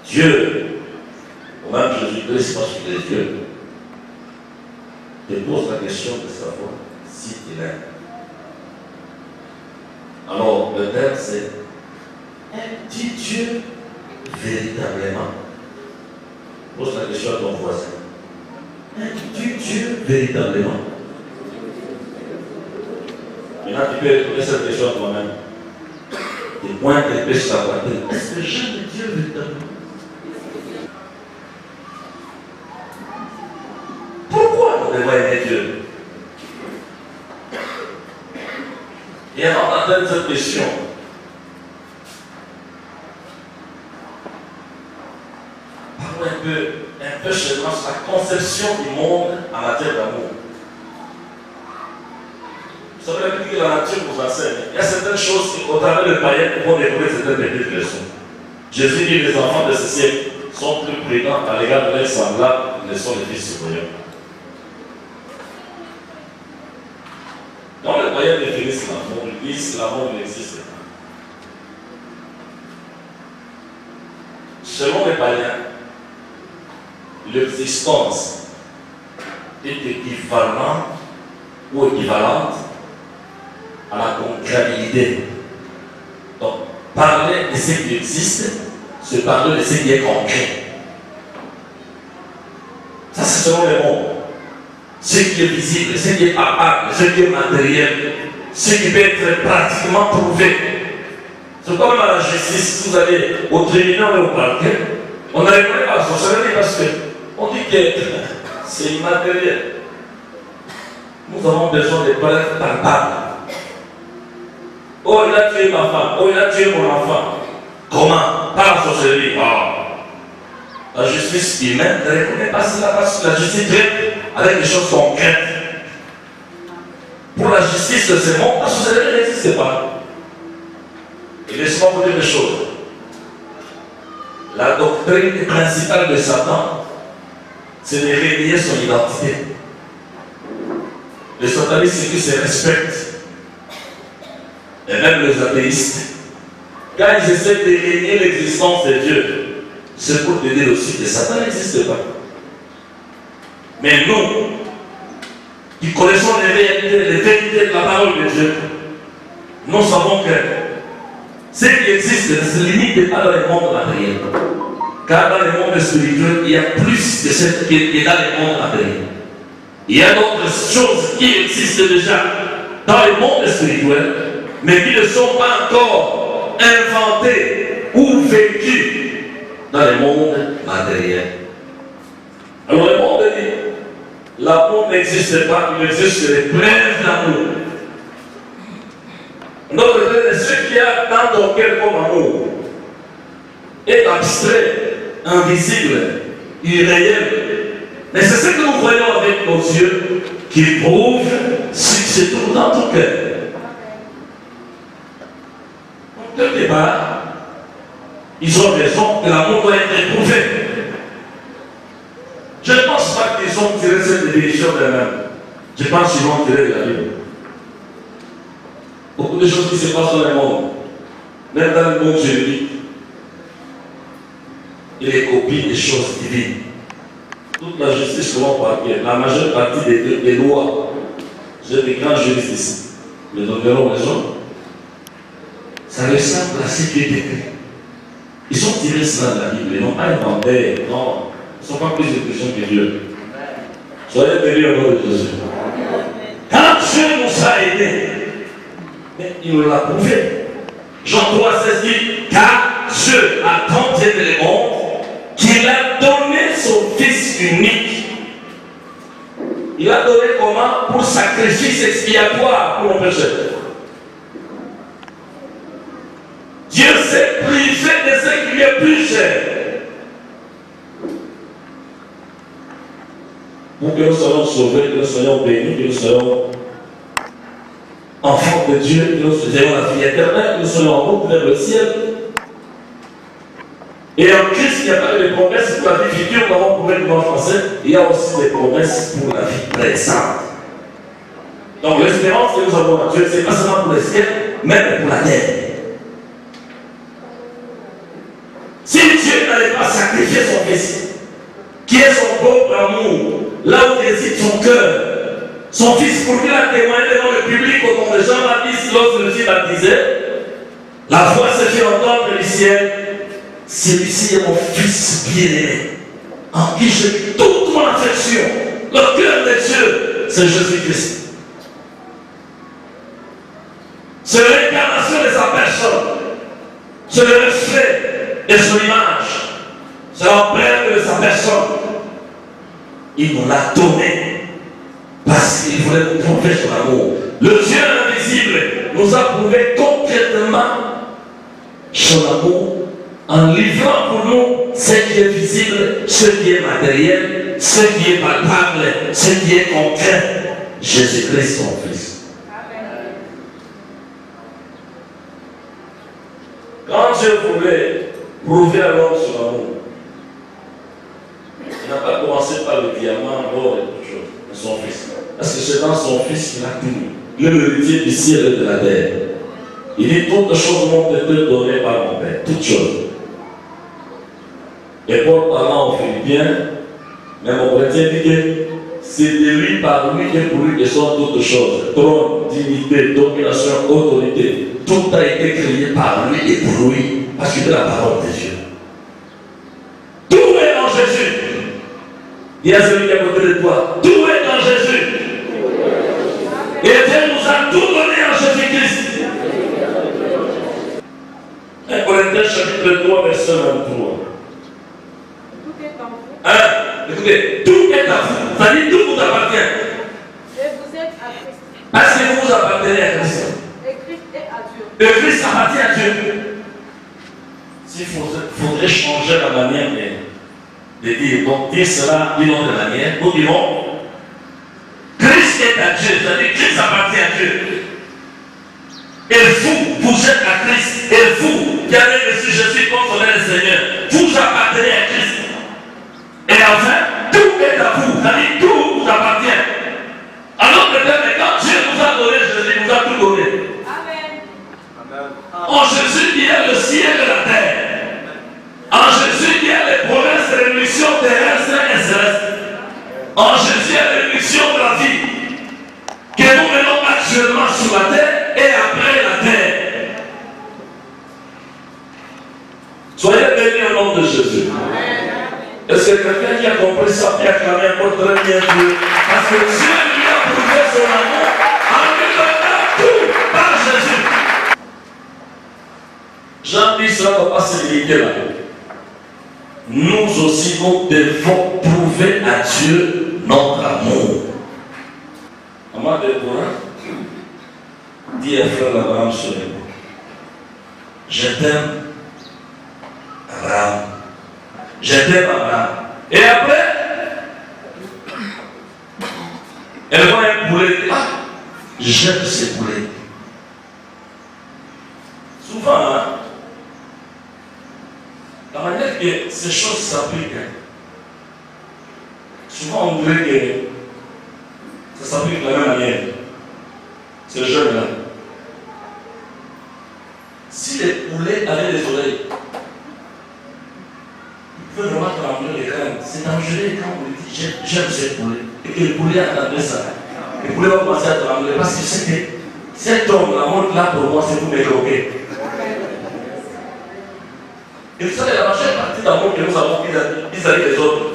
Dieu, ou même Jésus-Christ, parce qu'il est Dieu, te pose la question de savoir si il aime. Alors, le thème c'est: aimes-tu Dieu véritablement? Pose la question à ton voisin. Aimes-tu Dieu véritablement? Maintenant, tu peux répondre cette question à toi-même. Et point que pêche ta poitrine. Est-ce que j'aime Dieu véritablement? Pourquoi on devrait aimer Dieu? Et avant d'entendre cette question, parlons un peu chez moi sur la conception du monde en matière d'amour. Vous savez que la nature vous enseigne. Il y a certaines choses qu'au travers de païens vont découvrir certaines petites leçons. Jésus dit: les enfants de ce siècle sont plus prudents à l'égard de leurs semblables, ils sont les fils supérieurs. Quand les païens définissent l'amour, ils disent que l'amour n'existe pas. Selon les païens, l'existence est équivalente ou équivalente à la concréabilité. Donc, parler de ce qui existe, c'est parler de ce qui est concret. Ça, c'est selon les mots. Ce qui est visible, ce qui est palpable, ce qui est matériel, ce qui peut être pratiquement prouvé. C'est comme à la justice, si vous allez au tribunal et au parquet, on n'arrive pas à la sorcellerie parce qu'on dit que c'est immatériel. Nous avons besoin de preuves palpables. Oh, il a tué ma femme, oh, il a tué mon enfant. Comment? Par la sorcellerie. Oh. La justice humaine ne reconnaît pas cela parce que la justice traite avec des choses concrètes. Pour la justice de ce monde, la sorcellerie n'existe pas. Et laissez-moi vous dire des choses. La doctrine principale de Satan, c'est de réveiller son identité. Les satanistes, c'est qu'ils se respectent. Et même les athéistes, quand ils essaient de régner l'existence de Dieu, c'est pour te dire aussi que Satan n'existe pas. Mais nous, qui connaissons les vérités de la parole de Dieu, nous savons que ce qui existe ne se limite pas dans le monde matériel. Car dans le monde spirituel, il y a plus de ce qui est dans le monde matériel. Il y a d'autres choses qui existent déjà dans le monde spirituel, mais qui ne sont pas encore inventées ou vécues dans le monde matériel. Alors le monde dit, l'amour n'existe pas, il existe les preuves d'amour. Notre Dieu, ce qu'il y a dans ton cœur comme amour est abstrait, invisible, irréel. Mais c'est ce que nous voyons avec nos yeux qui prouve ce qui se trouve dans ton cœur. Donc, quelque part, ils ont raison que l'amour doit être éprouvé. Je ne pense pas qu'ils ont tiré cette définition d'eux-mêmes. Je pense qu'ils vont tirer de la Bible. Beaucoup de choses qui se passent dans le monde, même dans le monde juridique, il est copié des choses divines. Toute la justice que l'on parle, la majeure partie des lois, j'ai des grands juristes ici, les donneront raison, ça ressemble à ce qui est écrit. Ils sont tirés cela de la Bible, ils n'ont pas inventé, non, ils ne sont pas plus intelligents que Dieu. Soyez bénis au nom de Jésus. Quand Dieu nous a aidés, mais il nous l'a prouvé. Jean 3,16 dit, car Dieu a tant aimé le monde qu'il a donné son Fils unique. Il a donné comment? Pour sacrifice expiatoire pour nos péchés. Dieu s'est privé de ce qui lui est plus cher. Pour que nous soyons sauvés, que nous soyons bénis, que nous soyons enfants de Dieu, que nous ayons la vie éternelle, que nous soyons en route vers le ciel. Et en Christ, il n'y a pas que des promesses pour la vie future, comme on pourrait le dire en français, il y a aussi des promesses pour la vie présente. Donc l'espérance que nous avons en Dieu, ce n'est pas seulement pour le ciel, mais pour la terre. Si Dieu n'allait pas sacrifier son fils, qui est son propre amour, là où réside son cœur. Son fils, pour qu'il a témoigné devant le public au nom de Jean-Baptiste lorsque le fils baptisait, la voix se fit entendre du ciel. Celui-ci est mon fils bien-aimé, en qui j'ai mis toute mon affection. Le cœur de Dieu, c'est Jésus-Christ. C'est l'incarnation de sa personne. C'est le reflet de son image. C'est l'empreinte de sa personne. Il nous l'a donné parce qu'il voulait nous prouver son amour. Le Dieu invisible nous a prouvé concrètement son amour en livrant pour nous ce qui est visible, ce qui est matériel, ce qui est palpable, ce qui est concret. Jésus-Christ, son Fils. Quand Dieu voulait prouver à l'homme son amour, il n'a pas commencé par le diamant, l'or et toutes choses, mais son Fils. Parce que c'est dans son Fils qu'il a tout. Il est l'héritier du ciel et de la terre. Il dit toutes choses m'ont été données par mon Père, toutes choses. Et Paul parlant aux Philippiens, même au chrétien dit que c'est de lui, par lui et pour lui que sont toutes choses. Trône, dignité, domination, autorité. Tout a été créé par lui et pour lui, parce qu'il est la parole de Dieu. Tout est en Jésus. Dis à celui qui est à côté de toi, tout est en Jésus. Et Dieu nous a tout donné en Jésus-Christ. 1 Corinthiens chapitre 3, verset 23. Écoutez, tout est à vous. Ça dit tout vous appartient. Et vous êtes à Christ. Parce que vous appartenez à Christ. Et Christ est à Dieu. Et Christ appartient à Dieu. S'il faudrait changer la manière de dire, donc dire cela d'une autre manière, nous dirons Christ est à Dieu, c'est-à-dire Christ appartient à Dieu. Et vous êtes à Christ. Et vous qui avez reçu Jésus comme son Seigneur, vous appartenez à Christ. Et enfin, tout est à vous, c'est-à-dire tout vous appartient. Alors peut-être quand Dieu nous a donné Jésus, il nous a tout donné. Amen. En Jésus, il y a le ciel et la terre. En Jésus, il y a les promesses de révolution terrestre et céleste. En Jésus, il y a l'évolution de la vie que nous menons actuellement sur la terre et après la terre. Soyez bénis au nom de Jésus. Est-ce que quelqu'un qui a compris ça peut acclamer encore très bien Dieu? Parce que Dieu lui a prouvé son amour en lui donnant tout par Jésus. Jean dit cela ne va pas se limiter là. Nous aussi, nous devons prouver à Dieu notre amour. Maman Déborah dit à frère Abraham sur les mots. Je t'aime, Abraham. Je t'aime, Abraham. Et après, elle voit un poulet. Ah, j'aime ces poulets. Souvent, hein, la manière que ces choses s'appliquent, souvent on dirait que ça s'applique de la même manière. Ce jeune-là. Si les poulets avaient des oreilles, ils peuvent vraiment trembler les crânes. C'est dangereux quand on dit j'aime ces poulets. Et que le poulet entendait ça. Le poulet va commencer à trembler parce qu'il sait que cet homme, la montre là pour moi, c'est pour me croquer. Et vous savez, la majeure partie d'amour que nous avons vis-à-vis des autres,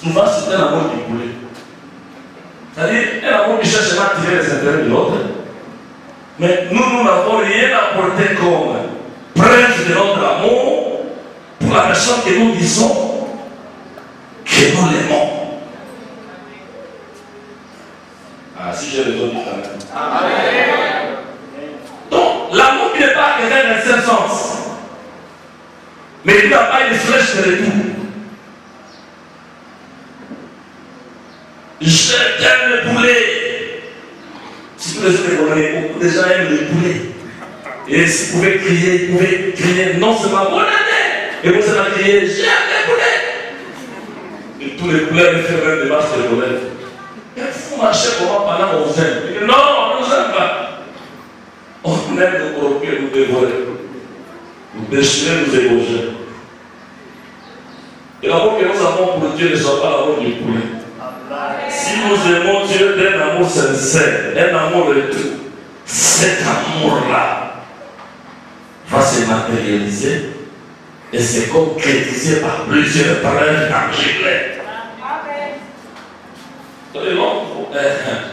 souvent c'est un amour du poulet. C'est-à-dire, un amour qui cherche à tirer les intérêts de l'autre. Mais nous n'avons rien apporté comme preuve de notre amour pour la personne que nous disons que nous l'aimons. Ah, si j'ai raison, dit quand même. Amen. Donc, l'amour qui n'est pas quelqu'un d'un seul sens. Mais il n'a pas une flèche de retour. Je t'aime le poulet. Si vous les connaissez, beaucoup de gens aiment le poulet. Et s'ils pouvaient crier, ils pouvaient crier non seulement bonne année. Et vous allez crier j'aime le poulet. Et tous les poulets avaient fait même des marches de bonheur. Et vous marchez comment pendant qu'on vous aime? Non, on ne nous aime pas. On aime nous croquer, nous dévorer. Nous déchirer, nous égorger. Et l'amour que nous avons pour Dieu ne soit pas l'amour du poulet. Si nous aimons Dieu d'un amour sincère, d'un amour de tout, cet amour-là va se matérialiser et se concrétiser par plusieurs preuves tangibles.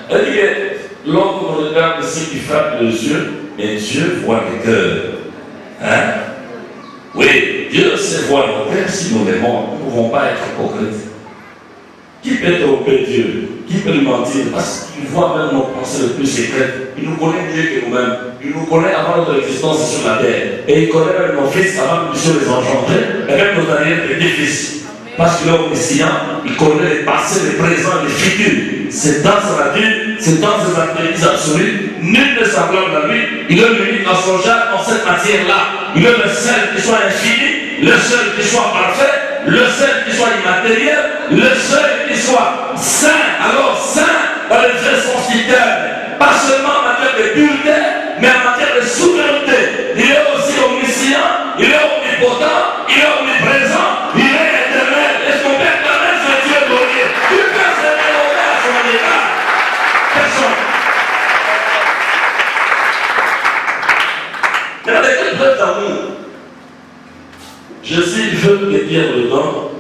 Elle dit que l'homme regarde ce qui frappe les yeux, mais Dieu voit les cœurs. Hein? Oui, Dieu sait voir nos cœurs si nous l'aimons. Nous ne pouvons pas être hypocrites. Qui peut tromper Dieu? Qui peut lui mentir? Parce qu'il voit même nos pensées les plus secrètes. Il nous connaît mieux que nous-mêmes. Il nous connaît avant notre existence sur la terre. Et il connaît même nos fils avant que nous puissions les engendrer. Et même nos arrière-petits-fils. Parce qu'il est omniscient, il connaît les passés, les présents, les futurs. C'est dans sa vie, c'est dans ses attributs absolus. Nul ne semblable à lui. Il est l'unique en son genre, en cette matière-là. Il est le seul qui soit infini, le seul qui soit parfait, le seul qui soit immatériel, le seul qui soit saint. Alors saint dans les traits son système. Pas seulement en matière de pureté, mais en matière de souveraineté. Il est aussi omniscient, il est omnipotent, il est omniprésent, il est éternel. Est-ce qu'on peut éternel sur Dieu glorieux? Tu peux se dérober à son égard. Personne. Il y a des preuves d'amour. Je cite, je veux te dire dedans.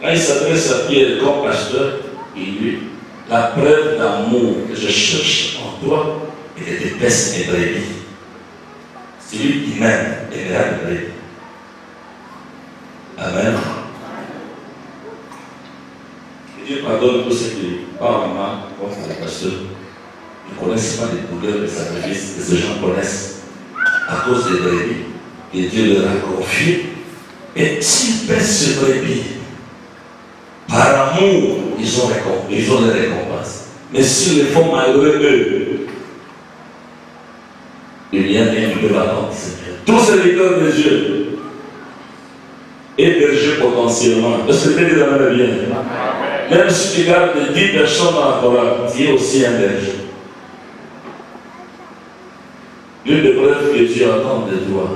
Quand il s'adresse à Pierre comme pasteur, il dit, la preuve d'amour que je cherche en toi est que tu baisses mes brebis. Celui qui m'aime aimera mes brebis. Amen. Que Dieu pardonne tous ceux qui parlent mal contre les pasteurs. Ils ne connaissent pas les douleurs des sacrifices que ces gens connaissent à cause des brebis que Dieu leur a confiées. Et s'ils baissent ces brebis, par amour, ils ont les récompenses. Mais s'ils les font malheureux, eux, il n'y a rien qui peut attendre. Tous ces lecteurs de Dieu, hébergés potentiellement, est-ce que tu es dans le bien? Même si tu gardes 10 personnes dans la chorale, tu es aussi un berger. L'une des preuves que Dieu attend de toi,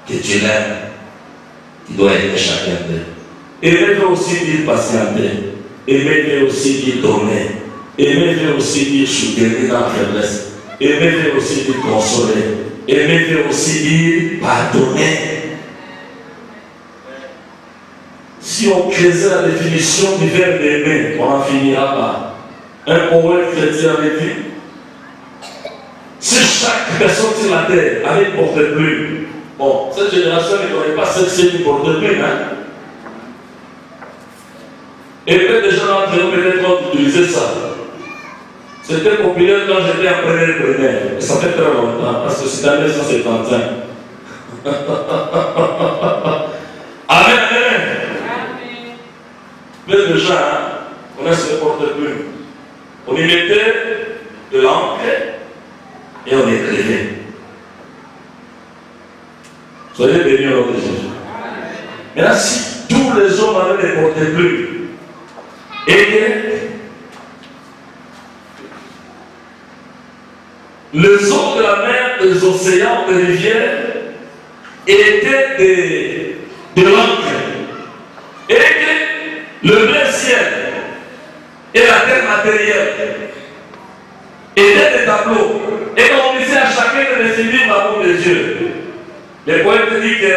que tu l'aimes, tu dois aimer chacun d'eux. Aimez-le aussi dire patienter. Aimez-le aussi dire donner. Aimez-le aussi dire soutenir dans la faiblesse. Aimez-le aussi dire consoler. Aimez-le aussi dire pardonner. Si on creusait la définition du verbe aimer, on n'en finira pas. Un poète chrétien avait dit, si chaque personne sur la terre avait une porte-plume, bon, cette génération ne connaît pas ce que c'est une porte-plume, hein? Et peut-être des gens d'entre nous peut-être utiliser ça. C'était populaire quand j'étais en première. Et ça fait très longtemps, parce que c'est en 1975. Amen, amen. Plein de gens connaissent le porte-plume. On y mettait de l'encre et on écrivait. Soyez bénis au nom de Jésus. Maintenant, si tous les hommes avaient des porte-plumes, et les eaux de la mer, des océans, des rivières étaient de l'encre. Et que le vrai ciel et la terre matérielle étaient des tableaux. Et qu'on disait à chacun de définir l'amour de Dieu. Les poètes disent que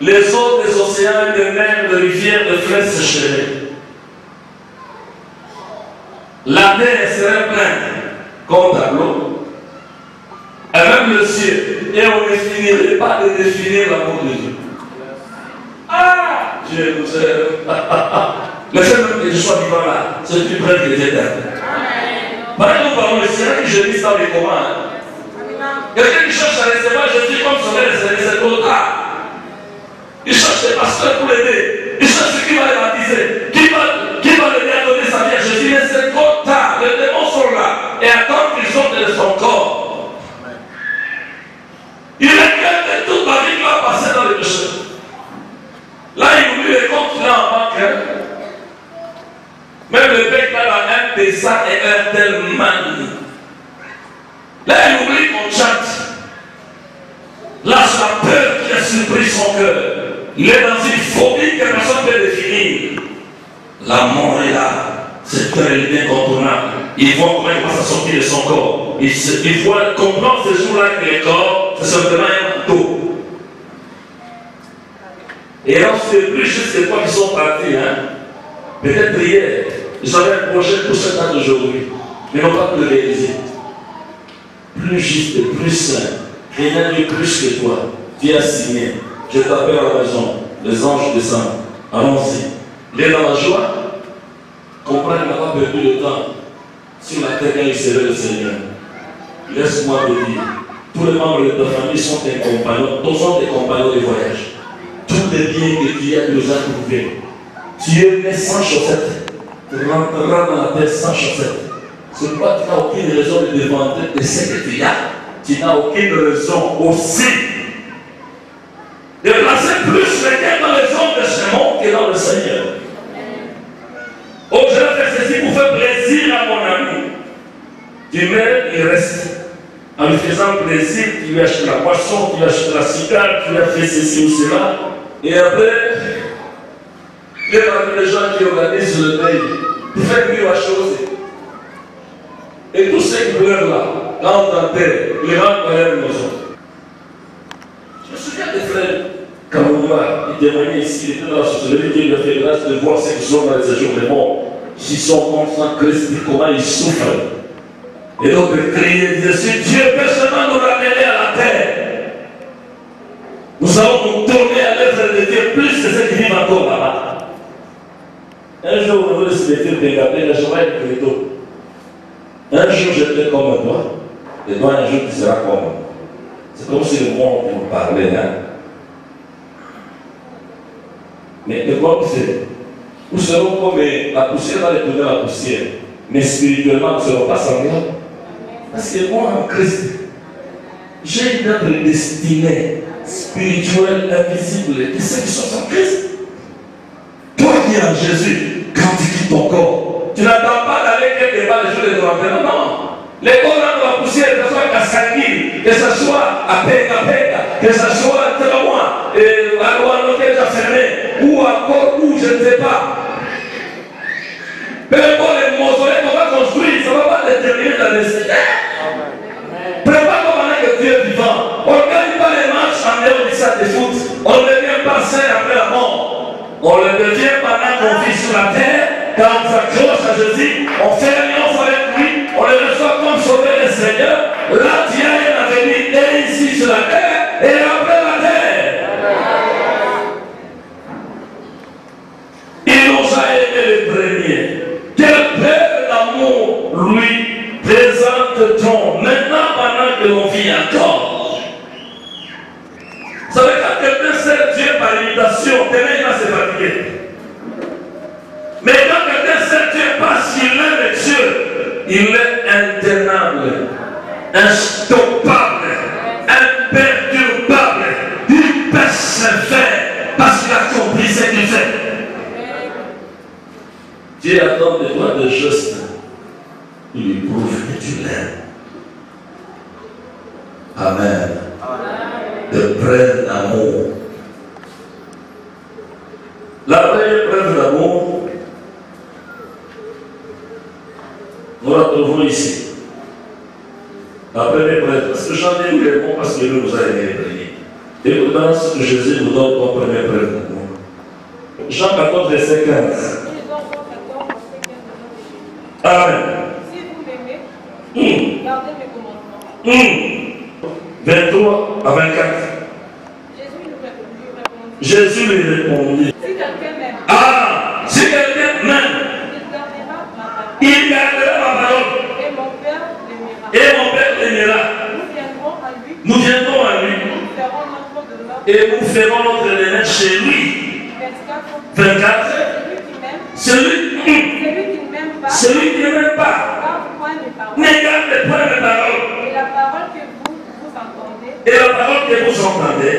les eaux des océans, des mers, des rivières, des fleuves sécheraient. La terre serait pleine comme tableau, et même le ciel, et on ne finirait pas de définir l'amour de Dieu. Ah, Dieu nous aime. Le fait même que je sois vivant là, c'est plus près que Dieu t'aime. Par exemple, nous parlons du ciel qui gémisse dans les commandes. Quelqu'un qui cherche à recevoir Jésus comme son aide, c'est trop tard. Il cherche des pasteurs pour l'aider. Il cherche qui va les baptiser, qui va l'aider à donner sa vie à Jésus. Mais c'est trop tard. Les démons sont là et attendent qu'ils sortent de son corps. Il regrette toute la vie qu'il va passer dans les péchés. Là, il oublie les comptes là en banque. Même le bec là, un paysan et un tel man. Là, il oublie qu'on chante. surpris son cœur. Il est dans une phobie que personne ne peut définir. La mort est là. Cette réalité incontournable. Il voit comment il va s'en sortir de son corps. Il voit comprendre ce jour-là que le corps, c'est simplement un manteau. Et là, on ne sait plus juste les fois qui sont partis. Hein? Peut-être hier, ils avaient un projet pour cette date d'aujourd'hui. Mais n'ont pas pu le réaliser. Plus juste et plus sain. Rien de plus que toi. Tu as signé. Je t'appelle à la maison. Les anges descendent. Allons-y. Il est dans la joie. Comprends qu'il n'a pas perdu le temps sur la terre quand il servait le Seigneur. Laisse-moi te dire, tous les membres de ta famille sont tes compagnons, tous sont tes compagnons de voyage. Tous les biens que tu as nous a trouvés. Tu es né sans chaussettes, tu rentreras dans la terre sans chaussettes. C'est pourquoi tu n'as aucune raison de demander de ce que tu as. Tu n'as aucune raison aussi de placer plus le cœur dans les hommes de ce monde que dans le Seigneur. Oh, je vais faire ceci pour faire plaisir à mon ami. Tu mets, il reste. En lui faisant plaisir, tu lui achètes la boisson, tu lui achètes la cigare, tu lui as fait ceci ou cela. Et après, il y a des gens qui organisent le pays. Tu fais mieux la chose. Et tous ceux qui pleurent là, quand on t'enterre, ils rentrent dans leur maison. Je me souviens des frères Kamoura, il témoignait ici, il était dans la société, Dieu lui a fait grâce de voir ceux qui sont dans les séjours des morts. S'ils sont conscients de Christ, comment ils souffrent. Et donc de crier, de dire, si Dieu peut seulement nous ramener à la terre, nous allons nous tourner à l'œuvre de Dieu plus que ceux qui vivent encore là-bas. Un jour, on veut se laisser regarder, je vais être plutôt. Un jour, j'étais comme toi, et toi, un jour, tu seras comme moi. C'est comme si le monde vous parlait. Hein? Mais de quoi vous faites? Nous serons comme la poussière va retourner à la poussière. Mais spirituellement, nous ne serons pas semblables. Parce que moi, en Christ, j'ai une autre destinée spirituelle, invisible, et ceux qui sont en Christ. Toi qui es en Jésus, quand tu quittes ton corps, tu n'attends pas d'aller quelque part les jours de l'enterrement. Non. Les corps dans la poussière, que ce soit à Sanguine, que ce soit à Pega, que ce soit à Téloin, à Loan, déjà fermé, ou encore où, je ne sais pas. Peu importe les mausolées qu'on va construire, ça ne va pas déterminer ta destinée. Prépare-toi pendant que Dieu est vivant. On ne gagne pas les matchs en dehors du stade de foot. On ne devient pas saint après la mort. On le devient pendant qu'on vit sur la terre. Quand on s'accroche à Jésus, on fait alliance avec lui, on le reçoit comme sauveur et Seigneur. Là, tu as un avenir et ici sur la terre et après la terre. Il nous a aimé les premiers. Quel père d'amour, lui, présente-t-on maintenant pendant que l'on vit encore? Vous savez, quand quelqu'un sert Dieu par imitation, demain il va se fatiguer. Mais quand quelqu'un sert Dieu parce qu'il aime Dieu, il est intenable, instoppable, imperturbable, il persévère parce qu'il a compris ce qu'il fait. Dieu attend de toi des gestes. Il lui prouve que tu l'aimes. Amen. De preuve d'amour. La première preuve d'amour, nous la trouvons ici. La première preuve, parce que j'en ai eu les mots parce que nous a aimé les premiers. Et maintenant, ce que Jésus nous donne comme première preuve d'amour. Jean 14, verset 15. Amen. Si vous m'aimez, gardez mes commandements. 23 à 24. Jésus lui répondit. Si quelqu'un m'aime. Ah, si quelqu'un m'aime, il gardera ma parole. Et mon Père l'aimera. Nous viendrons à lui. Et nous ferons notre demeure chez lui. 24. Celui qui ne m'aime pas, ne garde point mes paroles. Et la parole que vous entendez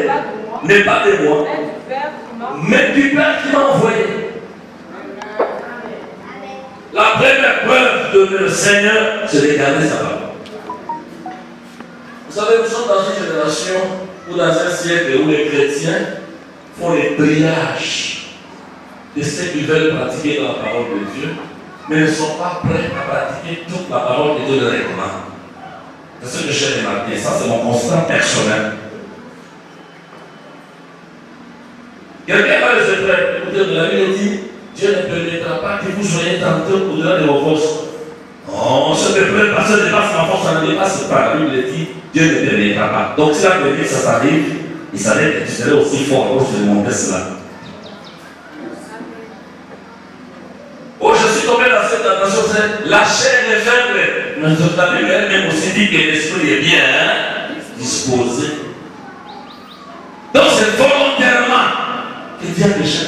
n'est pas de moi, mais du Père qui m'a envoyé. La première preuve de le Seigneur, c'est de garder sa parole. Vous savez, nous sommes dans une génération ou dans un siècle où les chrétiens font les triages de ce qu'ils veulent pratiquer dans la parole de Dieu, mais ne sont pas prêts à pratiquer toute la parole de Dieu de recommande. C'est ce que j'ai remarqué, ça c'est mon constat personnel. Quelqu'un va les épreuves, écoutez, de la Bible dit, Dieu ne permettra pas que vous soyez tentés au-delà de vos forces. Oh, cette épreuve, parce que dépasse ma force, ça ne dépasse pas. La Bible dit, Dieu ne permettra pas. Donc si la permet que ça t'arrive, il savait que tu serais aussi fort pour surmonter cela. Oh, je suis tombé dans cette tentation, c'est la chair est faible. Mais la Bible elle-même aussi dit que l'esprit est bien disposé. Donc c'est volontairement que Dieu péché.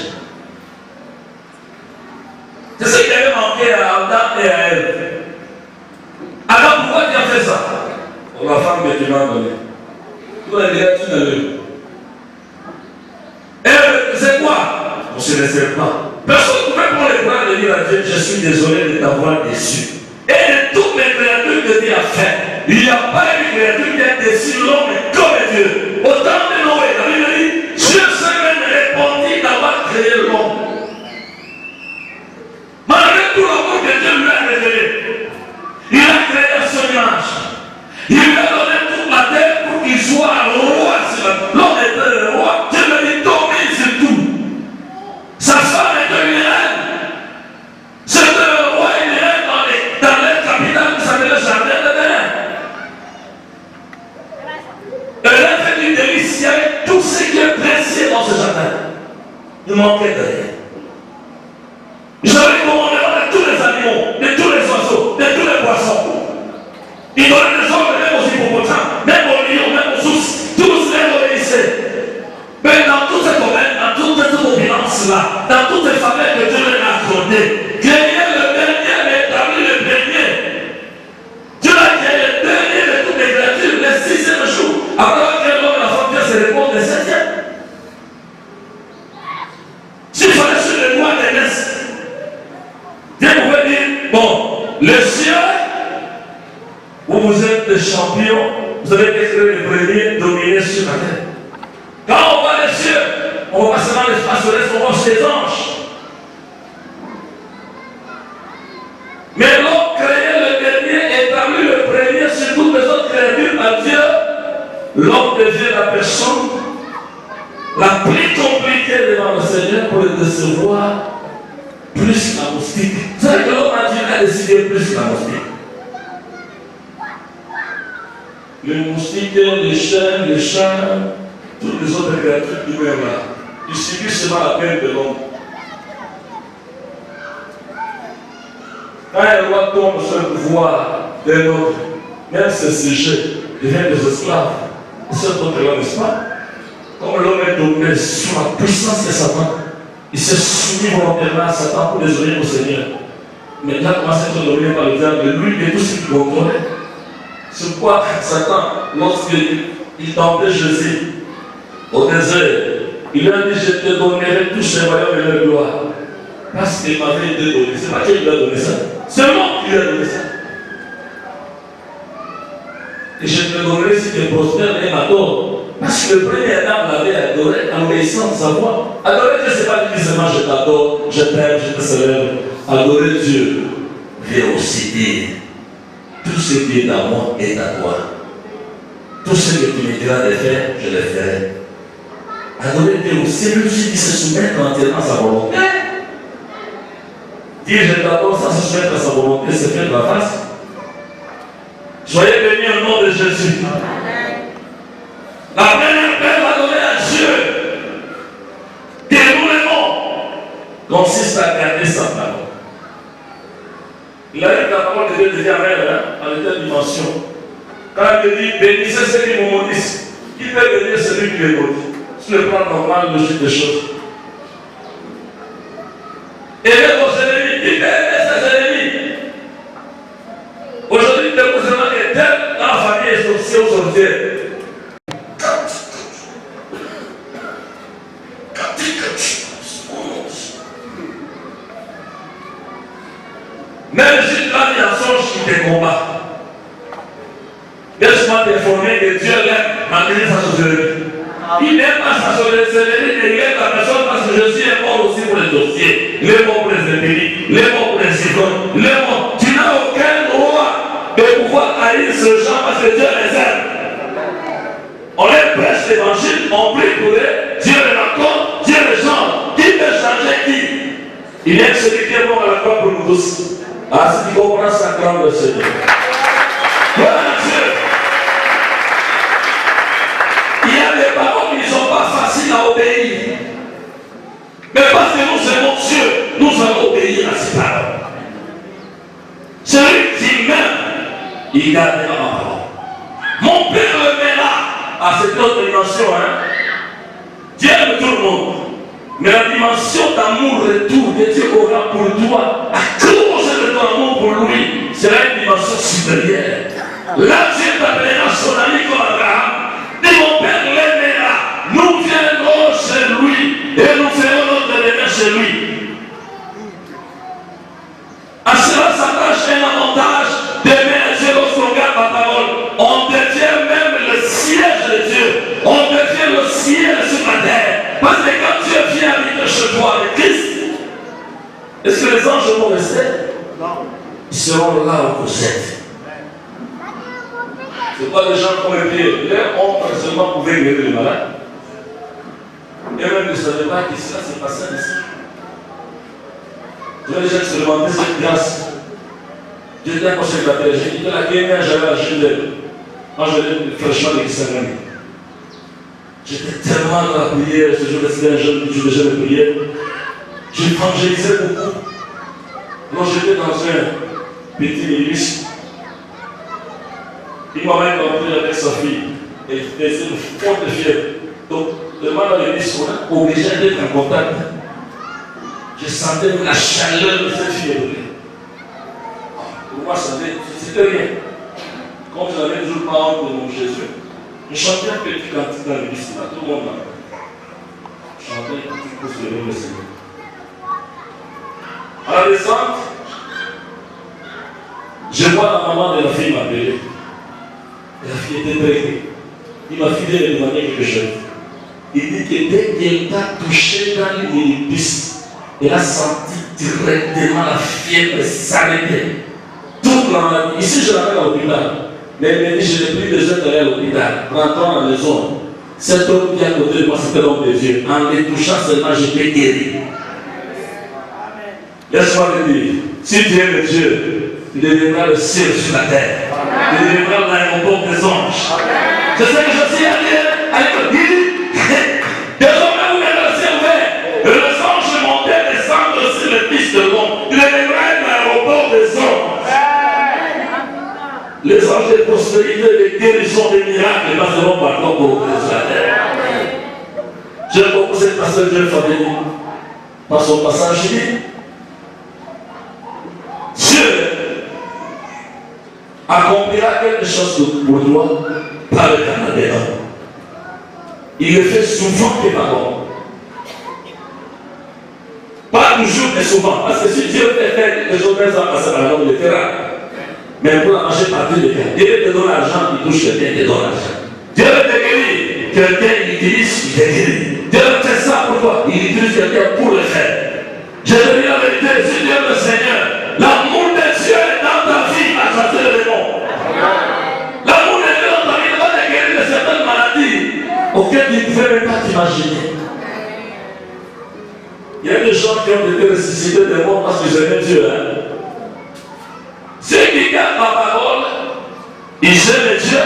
C'est ce qui avait manqué à Adam et à Ève. Alors pourquoi Dieu a fait ça? Pour la femme que tu m'as donnée. Tu vas dire, tu ne veux. Ève, c'est quoi? On se laissait pas. Personne ne pouvait prendre le courage de dire à Dieu, je suis désolé de t'avoir déçu. Et de toutes les créatures que Dieu a fait, il n'y a pas une créature qui a déçu l'homme comme Dieu. Au temps de Noé, la Bible dit, Dieu s'est même répandu d'avoir créé l'homme. Malgré tout l'amour que Dieu lui a révélé, il a créé son image. Il lui a donné toute la terre pour qu'il soit roi. L'homme était le roi. Dieu lui a dit, domine sur tout. Sa femme était une reine. C'était le roi et une reine dans les capitales qui s'appelait le jardin d'Éden. Elle a fait une délice. Il y avait tout ce qui est précieux dans ce jardin. Il manquait de rien. J'avais commandé de tous les animaux, de tous les oiseaux, de tous les poissons. Il donnait des ordres même aux hippopotames, même aux lions, même aux ours. Tous les obéissaient. Mais dans tous ces domaines, dans toute cette opulence-là, dans toutes les faveurs que Dieu leur a accordées, créer le dernier, mais établir le dernier. Dieu a créé le dernier de toutes les créatures, le 6e jour. Après avoir créé l'homme et la femme, Dieu se repose le 7e. S'il fallait sur le mois des messes, Dieu pouvait dire, bon, les cieux, où vous êtes des champions, vous avez été les premiers dominés sur la terre. Quand on voit les cieux, on ne voit pas seulement l'espace céleste, on voit aussi les anges. Mais l'homme créé le dernier, établi le premier sur toutes les autres créatures à Dieu, l'homme devient la personne la plus compliquée devant le Seigneur pour le décevoir plus la moustique. Vous savez que l'homme a Dieu a décidé plus la moustique. Les moustiques, les chiens, les chats, toutes les autres créatures qui meurent là, ils subissent seulement la peine de l'homme. Quand un roi tombe sur le pouvoir d'un autre, même ses sujets deviennent des esclaves. C'est autre là, n'est-ce pas? Comme l'homme est dominé sous la puissance de Satan, il s'est soumis volontairement à Satan pour désobéir au Seigneur. Mais il a commencé à être dominé par le diable, lui et tout ce qu'il contrôlait. C'est quoi Satan, lorsqu'il tentait Jésus au désert, il lui a dit, je te donnerai tous ces royaumes et leur gloire. Parce qu'il m'avait été donné. C'est pas Dieu qui lui a donné ça. C'est moi qui lui a donné ça. Et je te donnerai si tu prospères et m'adores. Parce que le premier Adam l'avait adoré en obéissant à sa voix. Adorer Dieu, ce n'est pas dire seulement je t'adore, je t'aime, je te célèbre. Adorer Dieu veut aussi dire tout ce qui est à moi est à toi. Tout ce que tu me diras de faire, je le ferai. Adorer Dieu aussi, lui aussi, il se soumettre entièrement à sa volonté. Dire je t'adore sans se soumettre à sa volonté, c'est faire de la face. Soyez bénis au nom de Jésus. La première paix adorée à Dieu, que nous l'aimons, consiste à garder sa parole. Il a dit que la parole de Dieu devient réelle, en telle dimension. Quand il dit bénissez ceux qui vous maudissent, qui peut bénir celui qui les maudit? Sur le plan normal, logique des choses. Aimez vos ennemis, qui peut aimer ses ennemis? Aujourd'hui, les musulmans étaient dans la famille et sorciers ou sorcières. Même si tu as des mensonges qui te combattent, laisse-moi t'informer que Dieu l'aime malgré sa société. Il n'aime pas sa sorcellerie, il aime la personne parce que je suis mort aussi pour les dossiers. Il est mort pour les impéris, il est mort pour les citoyens, il est mort. Tu n'as aucun droit de pouvoir haïr ce genre parce que Dieu les aime. On les prêche l'évangile, on prie pour eux, Dieu les rencontre, Dieu les change. Qui peut changer qui? Il aime celui qui est mort à la croix pour nous tous. Ah, si tu comprends ça, acclame le Seigneur. Voilà Dieu. Il y a des paroles qui ne sont pas faciles à obéir. Mais parce que nous aimons Dieu, nous allons obéir à ces paroles. Celui qui m'aime, il gardera ma parole. Mon Père le verra à cette autre dimension. Dieu aime tout le monde. Mais la dimension d'amour retour que Dieu aura pour toi, à cause de ton amour pour lui, sera une dimension supérieure. Là, Dieu t'appellera son ami comme Abraham. Et mon Père l'aimera. Nous viendrons chez lui et nous ferons notre demeure chez lui. À cela s'attache un avantage d'aimer Dieu lorsqu'on garde ma parole. On devient même le siège de Dieu. On devient le ciel sur la terre. Parce que quand Dieu vient habiter chez toi avec Christ, est-ce que les anges vont rester? Non. Ils seront là où vous êtes. Ce n'est pas les gens qui ont été. Les hommes seulement pouvaient guérir les malades. Et même ne savaient pas que cela s'est passé ici. Je vais déjà se demander cette grâce. J'étais un conservateur, j'ai quitté la Guinée, j'avais la Genève. Quand je l'ai fraîchement de Kisangani. J'étais tellement dans la prière, ce jour c'était un jeune de prière. J'évangélisais beaucoup. Quand j'étais dans un petit église, il m'a même rencontré avec sa fille. Et c'est une forte fièvre. Donc, devant dans l'église, on est obligé d'être en contact. Je sentais la chaleur de cette fièvre. Pour moi, c'était rien. Comme je n'avais toujours pas honte de mon Jésus, je chantais un petit cantique dans l'église, tout le monde là. Je chantais un petit coup sur le Seigneur. À la descente, je vois la maman de la fille m'appeler. La fille était prégnée. Il m'a filé de demander quelque chose. Il dit que dès qu'elle t'a touché dans l'unipice, elle a senti directement la fièvre s'arrêter. Toute la vie. Ici, je l'avais à l'hôpital. Mais elle m'a dit, je n'ai plus besoin d'aller à l'hôpital. Rentrant à la maison, cet homme qui est à côté de moi, c'était l'homme de Dieu. En les touchant seulement, j'étais guéri. Laisse-moi te dire, si tu aimes Dieu, tu deviendras le ciel sur la terre. Tu deviendras l'aéroport des anges. Je sais que je suis allé avec le guide. Désormais, vous avez le ciel ouvert. Et les anges montaient et descendre sur les pistes de l'homme. Tu deviendras l'aéroport des anges. Les anges de prospérité, de guérison, des miracles passeront par ton pour la terre. J'aime beaucoup cette personne de famille. Par son passage, il dit Dieu accomplira quelque chose pour toi par le Canada. Il le fait souvent tes parents. Pas toujours, mais souvent. Parce que si Dieu fait quelque chose, ça passe par l'homme, il le fera. Mais pour la majeure partie des cas, Dieu te donne l'argent, il touche quelqu'un, il te donne l'argent. Dieu te guérit, quelqu'un il utilise, il te guérit. Dieu fait ça pour toi, il utilise quelqu'un pour le faire. Je te dis la vérité, si Dieu est le Seigneur, l'amour de Dieu dans ta vie a changé le démon. L'amour de Dieu dans ta vie va te guérir de certaines maladies auxquelles tu ne pouvais même pas t'imaginer. Il y a des gens qui ont été ressuscités des morts parce qu'ils aimaient Dieu. Ceux qui gardent ma parole, ils aiment Dieu,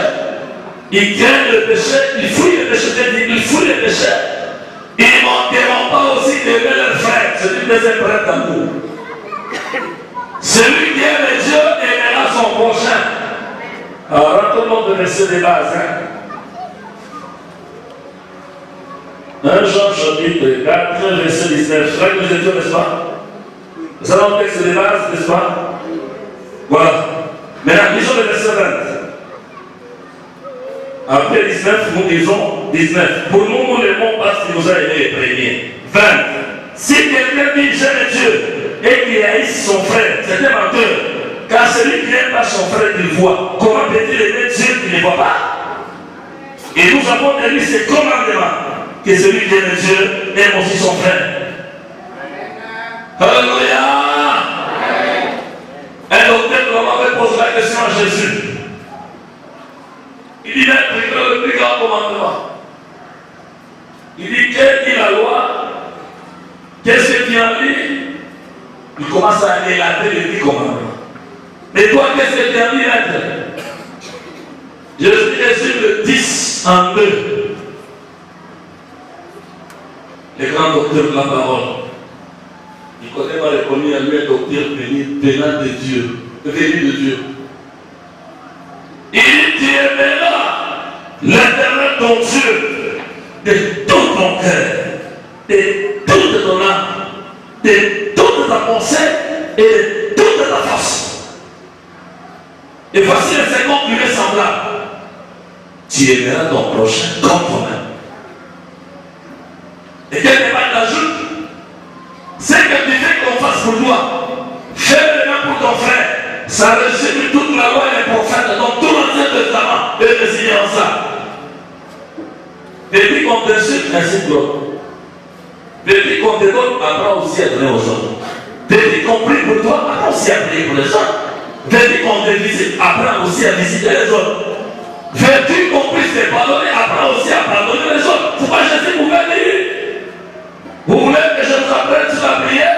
ils craignent le péché, ils fouillent le péché, ils fouillent le péché. Ils ne manqueront pas aussi d'aimer leurs frères, c'est une deuxième prête d'amour. Celui qui aime Dieu aimera son prochain. Alors, rentrons de verset de base. 1 Jean chapitre 4, verset 19. Je crois que nous étions, n'est-ce pas? Nous avons le texte de base, n'est-ce pas? Voilà. Maintenant, lisons le verset 20. Après 19, nous disons 19. Pour nous, nous l'aimons parce qu'il nous a aimés les premiers. 20. Si quelqu'un dit j'aime Dieu et qu'il haïsse son frère, c'est un menteur. Car celui qui n'aime pas son frère qu'il voit, comment peut-il aimer Dieu qu'il ne voit pas? Et nous avons émis ces commandements que celui qui aime Dieu aime aussi son frère. Alléluia. Un docteur là-bas avait posé la question à Jésus. Il dit, le plus grand commandement. Il dit, quelle dit la loi? Qu'est-ce que tu en dis? Il commence à élater les 10 commandements. Mais toi, qu'est-ce que tu en dis, maître? Jésus résume le 10 en 2. Le grand docteur de la parole. Il connaît pas les premiers à lui un docteur venant de Dieu. Venu de Dieu. Il dit, tu aimeras l'Éternel ton Dieu de tout ton cœur, de toute ton âme, de toute ta pensée et de toute ta force. Et voici le second qui est semblable. Tu aimeras ton prochain comme toi-même. Et quelque part t'ajoute, c'est que tu fais qu'on fasse pour toi. Fais le même pour ton frère. Ça résume toute la loi et les prophètes dans tout l'Ancien Testament et les signer en ça. Depuis qu'on t'insulte, ainsi de l'autre. Depuis qu'on te donne, apprends aussi à donner aux autres. Depuis qu'on prie pour toi, apprends aussi à prier pour les autres. Depuis qu'on te visite, apprends aussi à visiter les autres. Depuis qu'on puisse te pardonner, apprends aussi à pardonner les autres. Pourquoi Jésus pouvait dire? Vous voulez que je vous apprenne sur la prière?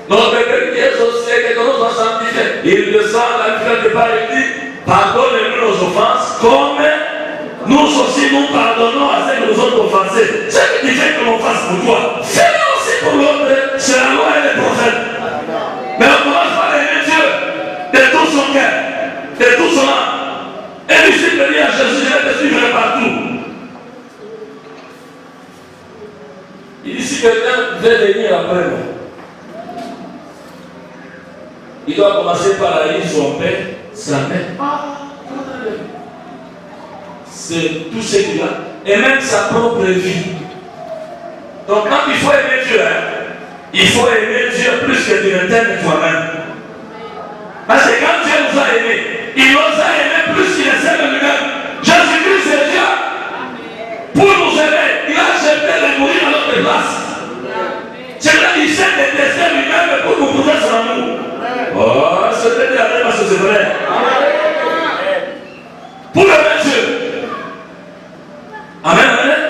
Notre Père qui est au ciel, que nous sommes sanctifiés. Il descend la prière de Père et dit, pardonnez-nous nos offenses, comme nous aussi nous pardonnons à ceux qui nous ont offensés. Ce qui fait que l'on fasse pour toi, fais-le aussi pour l'autre. C'est la loi et les prophètes. Mais on commence par aimer Dieu de tout son cœur, de tout son âme. Et lui, il dit à Jésus, je vais te suivre partout. Il dit, si quelqu'un veut venir après moi, il doit commencer par haïr son père, sa mère. C'est tout ce qu'il a. Et même sa propre vie. Donc quand il faut aimer Dieu, il faut aimer Dieu plus que tu ne t'aimes toi-même. Parce que quand Dieu nous a aimés, il nous a aimés plus qu'il ne s'aime lui-même. Jésus-Christ c'est Dieu. Pour nous aimer, il a accepté de mourir à notre place. C'est là qu'il s'est détesté lui-même pour nous prouver son amour. Oh, c'est peut-être la parce que c'est vrai. Pour aimer Dieu. Amen, amen.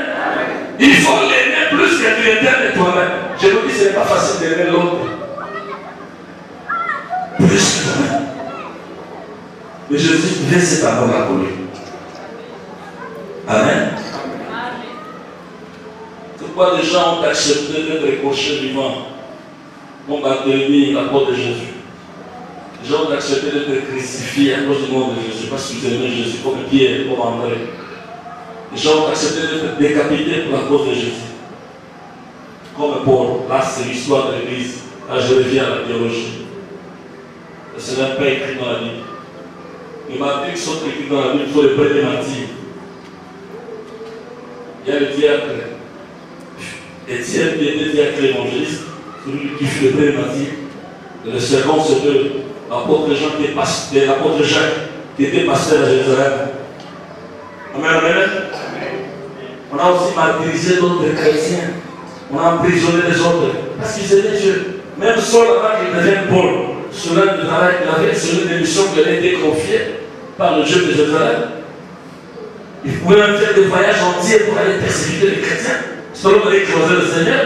Il faut l'aimer plus que tu l'aimes toi-même. Je vous dis, ce n'est pas facile d'aimer l'autre. Plus que toi-même. Mais Jésus laisse cet amour-là pour lui. Amen. Pourquoi les gens ont accepté d'être cochers vivants, ont accueilli la porte de Jésus? Les gens ont accepté d'être crucifiés à cause du nom de Jésus, parce qu'ils aimaient Jésus, comme Pierre, comme André. Les gens ont accepté d'être décapités pour la cause de Jésus. Comme Paul, là c'est l'histoire de l'Église. Là je reviens à la théologie. Ce n'est pas écrit dans la Bible. Les martyrs qui sont écrits dans la Bible sont les premiers martyrs. Il y a le diacre Étienne qui était diacre évangéliste, celui qui fut le premier martyr. Et le second c'était l'apôtre Jacques qui était pasteur à Jérusalem. Amen, amen. On a aussi martyrisé d'autres chrétiens. On a emprisonné les autres. Parce qu'ils aimaient Dieu. Même Saul, avant qu'il devienne Paul, cela du travail qu'il avait, celui des missions qui avait été confiée par le Dieu de Jérusalem. Il pouvait même faire des voyages entiers pour aller persécuter les chrétiens. Selon pour aller creuser le Seigneur.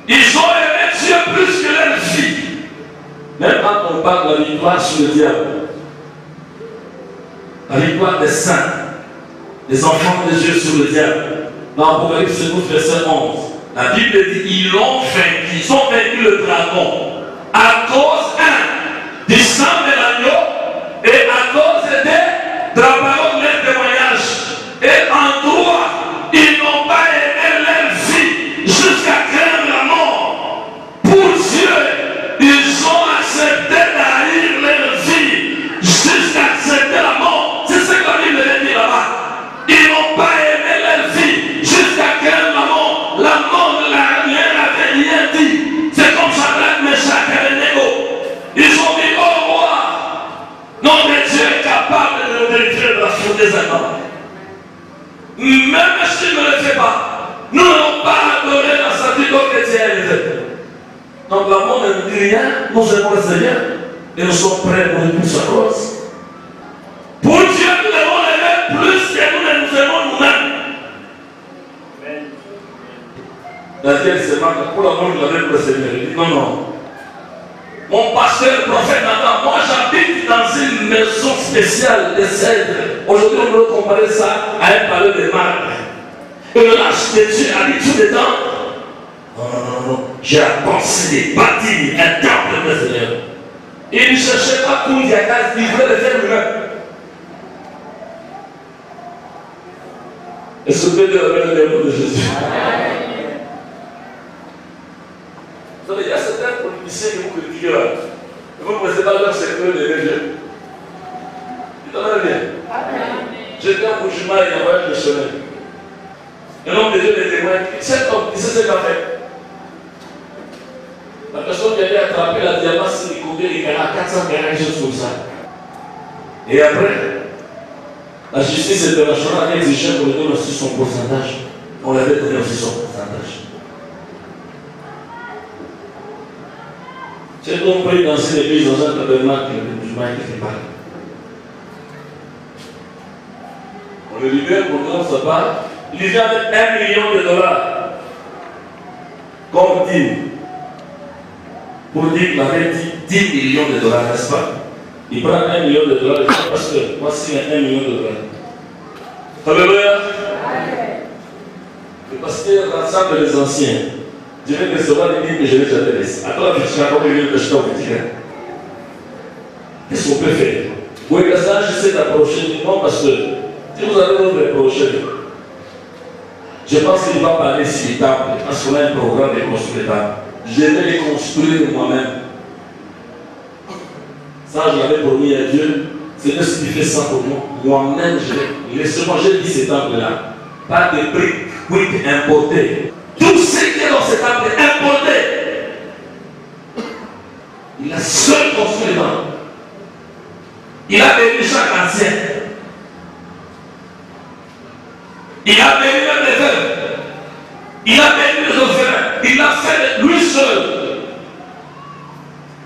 Ils ont aimé Dieu plus que leur vie. Même quand on parle de la victoire sur le diable, la victoire des saints, des enfants de Dieu sur le diable, dans Apocalypse 9, verset 11, la Bible dit ils l'ont vaincu, ils ont vaincu le dragon à cause du sang de l'agneau et à cause de la parole de leur témoignage. Et en droit, ils n'ont pas aimé leur vie jusqu'à craindre la mort. Pour Dieu, ils ont accepté d'haïr leur vie jusqu'à accepter la mort. C'est ce que la Bible dit là-bas. Ils n'ont pas aimé leur vie jusqu'à craindre la mort. La mort ne leur avait rien dit. C'est comme Shadrach, Meshach et Abednego aisément. Même s'il ne le fait pas, nous n'allons pas adorer la statue comme chrétien élevé. Donc la mort ne nous dit rien, nous aimons le Seigneur et nous sommes prêts pour toute sa cause. Pour Dieu, nous devons l'aimer plus que nous ne nous aimons nous-mêmes. Daniel se marque pour l'amour de l'avait pour le Seigneur. Il dit non, non. Mon pasteur, le prophète Nathan, moi j'habite dans une maison spéciale de cèdre. Aujourd'hui, on peut comparer ça à un palais de marbre. Et le lâche de Dieu a dit tout dedans. Non, non, non, non. J'ai pensé de bâtir un temple de Seigneur. Il ne cherchait pas pour Diagas, il voulait le faire lui-même. Est-ce que vous pouvez dire le nom de Jésus? Vous savez, il y a certains politiciens qui vous critiquent là. Et vous ne connaissez pas leur secteur de Dieu. Il t'en a bien. J'étais en Boujima et il y a un voyage missionnaire. Un homme de Dieu les témoins. Cet homme, il sait ce qu'il a fait. La personne qui avait attrapé la diamant, c'est Nicolas, il gagne 400 quelque chose comme ça. Et après, la justice internationale a exigé qu'on lui donne aussi son pourcentage. On lui avait donné aussi son pourcentage. J'ai compris dans une église, dans un tabernacle, le musulman qui fait mal. On le libère pour nous, ça part. Il vient avec $1 million comme dîme. Pour dire qu'il avait dit $10 millions, n'est-ce pas? Il prend $1 million parce que voici $1 million. Alléluia. Le pasteur rassemble les anciens. Je vais recevoir les livres que je vais jamais laisser. Attends, je suis encore venu de jeter au petit. Qu'est-ce qu'on peut faire? Oui, ça, j'essaie d'approcher. Non, parce que si vous avez d'autres projets, je pense qu'il va parler sur les tables, parce qu'on a un programme de construire les tables. Je vais les construire moi-même. Ça, je l'avais promis à Dieu. C'est ce qui fait ça pour moi. Moi-même, je vais. Laissez-moi, j'ai dit ces tables-là. Pas de briques importées. Tout ce qui est dans cette table est importé. Il a seul construit les dents. Il a béni chaque ancien. Il a béni même les veuves. Il a béni les orphelins. Il a fait lui seul.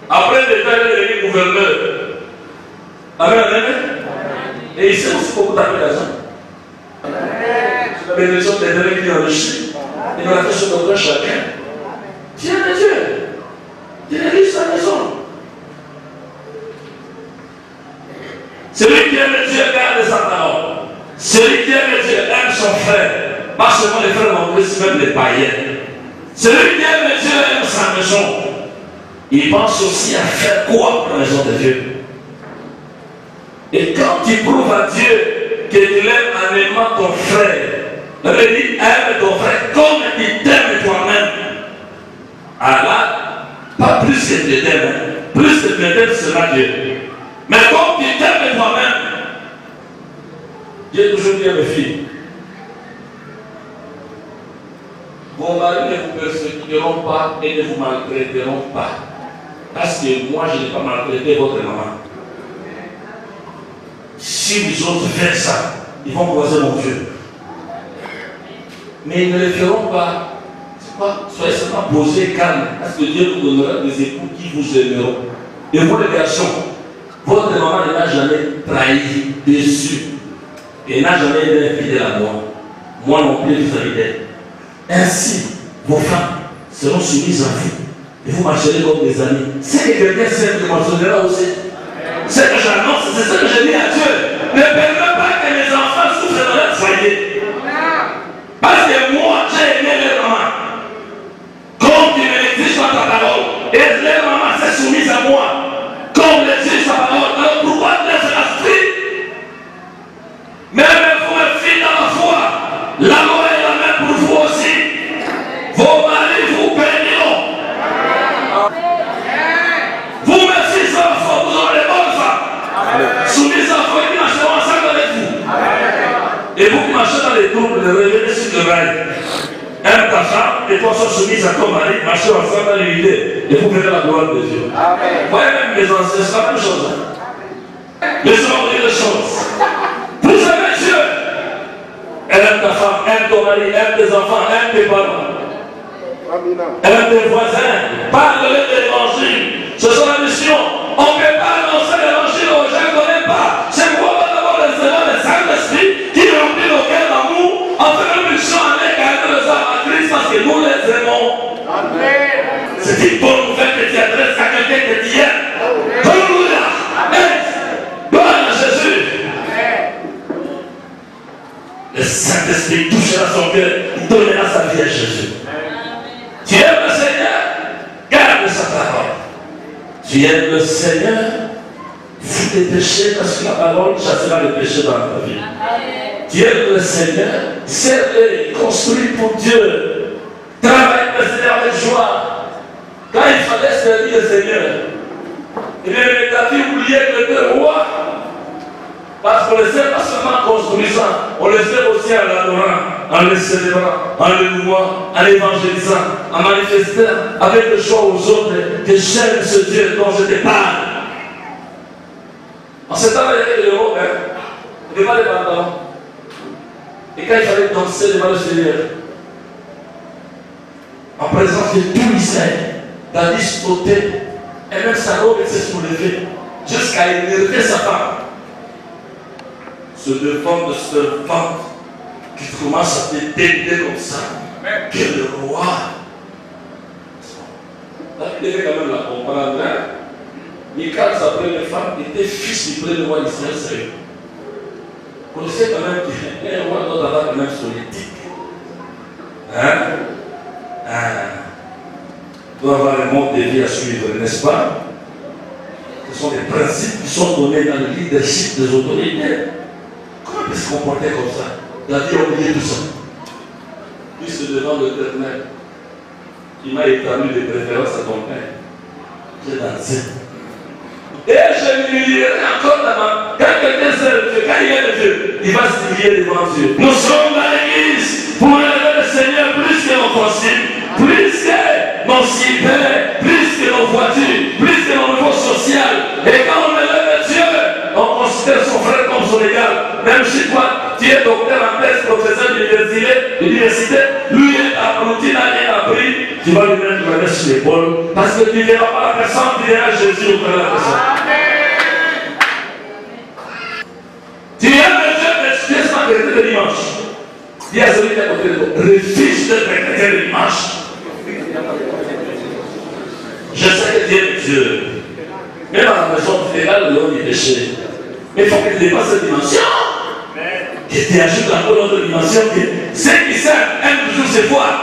Après le temps, il est devenu gouverneur. Amen, amen. Et il sait aussi beaucoup taper l'argent. La bénédiction des derniers qui enrichit. Il va faire ce qu'on chacun. Viens de Dieu. Dirige sa maison. Celui qui aime Dieu garde sa parole. Celui qui aime Dieu aime son frère. Pas seulement les frères en plus, même les païens. Celui qui aime Dieu aime sa maison. Il pense aussi à faire quoi pour la maison de Dieu. Et quand tu prouves à Dieu que tu l'aimes en aimant ton frère, il dit aime ton frère comme tu t'aimes toi-même. Alors là, pas plus que tu t'aimes, plus que tu t'aimes sera Dieu. Mais comme tu t'aimes toi-même, Dieu toujours dit à mes filles, vos maris ne vous persécuteront pas et ne vous maltraiteront pas. Parce que moi, je n'ai pas maltraité votre maman. Si les autres font ça, ils vont croiser mon Dieu. Mais ils ne le feront pas. Soyez seulement posés et calmes. Parce que Dieu vous donnera des époux qui vous aimeront. Et vous les garçons, votre maman ne m'a jamais trahi, déçu. Et n'a jamais été infidèle à moi. Moi non plus vis-à-vis d'elle. Ainsi, vos femmes seront soumises à vous. Et vous marcherez comme des amis. C'est que quelqu'un sait que mentionnera aussi. C'est que j'annonce, c'est ce que je dis à Dieu. Ne permets pas que mes enfants souffrent dans leur foyer. Parce que moi, j'ai aimé leur maman. Comme tu me l'exiges par ta parole. Et leur maman s'est soumise à moi. Comme l'exige ta parole. Alors pourquoi te laisser l'esprit? Même vous, mes filles dans la foi, la loi est la même pour vous aussi. Vos maris vous béniront. Vous, mes fils dans la foi, vous aurez les bonnes femmes. Soumises à la foi, qui marcheront ensemble avec vous. Et vous qui marchez dans les troubles, revenez sur le rail. Aime ta femme et toi sois soumise à ton mari, marchez ensemble dans l'unité. Et vous verrez la gloire de Dieu. Voyez même les anciens, c'est la même chose. Les hommes et les choses. Vous avez mari, aime tes enfants, aime tes parents. Aime tes voisins. Parle-leur de l'évangile. C'est ça la mission. On ne peut pas annoncer l'évangile aux gens qu'on n'aime pas. C'est pourquoi d'abord les éléments du Saint-Esprit qui remplit nos cœurs d'amour. On fait une mission avec les hommes à Christ parce que nous les aimons. C'est une bonne nouvelle que tu adresses à quelqu'un que tu aimes. Alléluia. Amen. Gloire à Jésus. Le Saint-Esprit touchera son cœur, il donnera sa vie à Jésus. Tu aimes le Seigneur, garde sa parole. Tu aimes le Seigneur, fous tes péchés parce que la parole chassera le péché dans ta vie. Tu aimes le Seigneur, serve-le, construis pour Dieu. Travaille le Seigneur avec joie. Quand il fallait servir le Seigneur, il est David oubliait que le roi. Parce qu'on le sait pas seulement en construisant, on le sait aussi en l'adorant, en le célébrant, en le louant, en évangélisant, en manifestant avec le choix aux autres que j'aime ce Dieu dont je te parle. En ce temps-là, il y avait le héros, il n'y avait pas de pantalon. Et quand il fallait danser devant le Seigneur, en présence de tout Israël, David sautait, et même sa robe s'est soulevée, jusqu'à énerver sa femme. Se défendre de ce ventre qui commence à te têter comme ça, que le roi. David devait quand même la comprendre. Michal, sa première femme, était fils du premier roi Israël. Vous connaissez quand même qu'un roi doit avoir quand même son éthique. Il doit avoir un mode de vie à suivre, n'est-ce pas? Ce sont des principes qui sont donnés dans le leadership des autorités. Comment peut se comporter comme ça? David a oublié tout ça. Puisque devant l'Éternel, qui m'a établi des préférences à ton père, j'ai dansé. Et je m'humilierai encore là-bas. Quand quelqu'un sert le Dieu, quand il y a le Dieu, il va s'humilier devant Dieu. Nous sommes dans l'église pour élever le Seigneur plus que nos fossiles, plus que nos cyber, plus que nos voitures, plus que nos niveaux sociaux. Et quand on élève Dieu, on considère son frère comme son égal. Même si toi, tu es docteur en thèse, professeur d'université, lui il n'a rien appris, tu vas lui mettre la main sur l'épaule, parce que tu ne verras pas la personne, tu verras Jésus auprès de la personne. Tu aimes le Dieu, mais tu es sans chrétien de dimanche. Dis à celui qui est à côté de toi, refuse d'être chrétien de dimanche. Je sais que tu aimes Dieu. Même à la maison, tu verras le long du péché. Mais il faut que tu dépasses cette dimension. Que tu ajoutes encore une autre dimension que ceux qui savent aiment toujours se voir.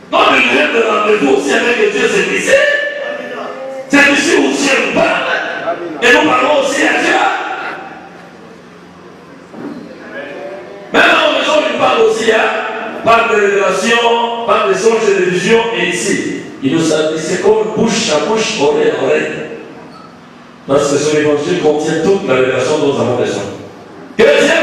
Dans le lieu de rendez-vous aussi avec Dieu, c'est ici. C'est ici où Dieu nous parle. Et nous parlons aussi à Dieu. Maintenant, on nous parle aussi par des révélations, par des songes et des visions. Et ici, il nous a dit c'est comme bouche à bouche, oreille à oreille. Parce que son évangile contient toute la révélation dont nous avons besoin. Que Dieu